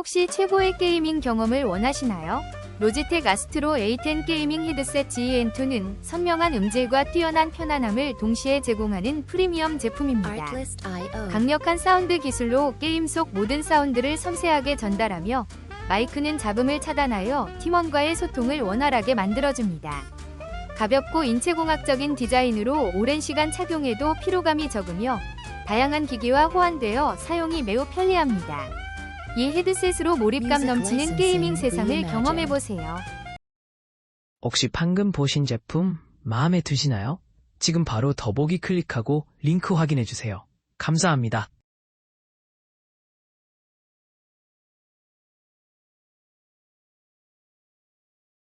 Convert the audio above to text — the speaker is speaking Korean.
혹시 최고의 게이밍 경험을 원하시나요? 로지텍 아스트로 A10 게이밍 헤드셋 GEN2는 선명한 음질과 뛰어난 편안함을 동시에 제공하는 프리미엄 제품입니다. 강력한 사운드 기술로 게임 속 모든 사운드를 섬세하게 전달하며 마이크는 잡음을 차단하여 팀원과의 소통을 원활하게 만들어줍니다. 가볍고 인체공학적인 디자인으로 오랜 시간 착용해도 피로감이 적으며 다양한 기기와 호환되어 사용이 매우 편리합니다. 이 헤드셋으로 몰입감 넘치는 게이밍 세상을 경험해보세요. 혹시 방금 보신 제품 마음에 드시나요? 지금 바로 더보기 클릭하고 링크 확인해주세요. 감사합니다.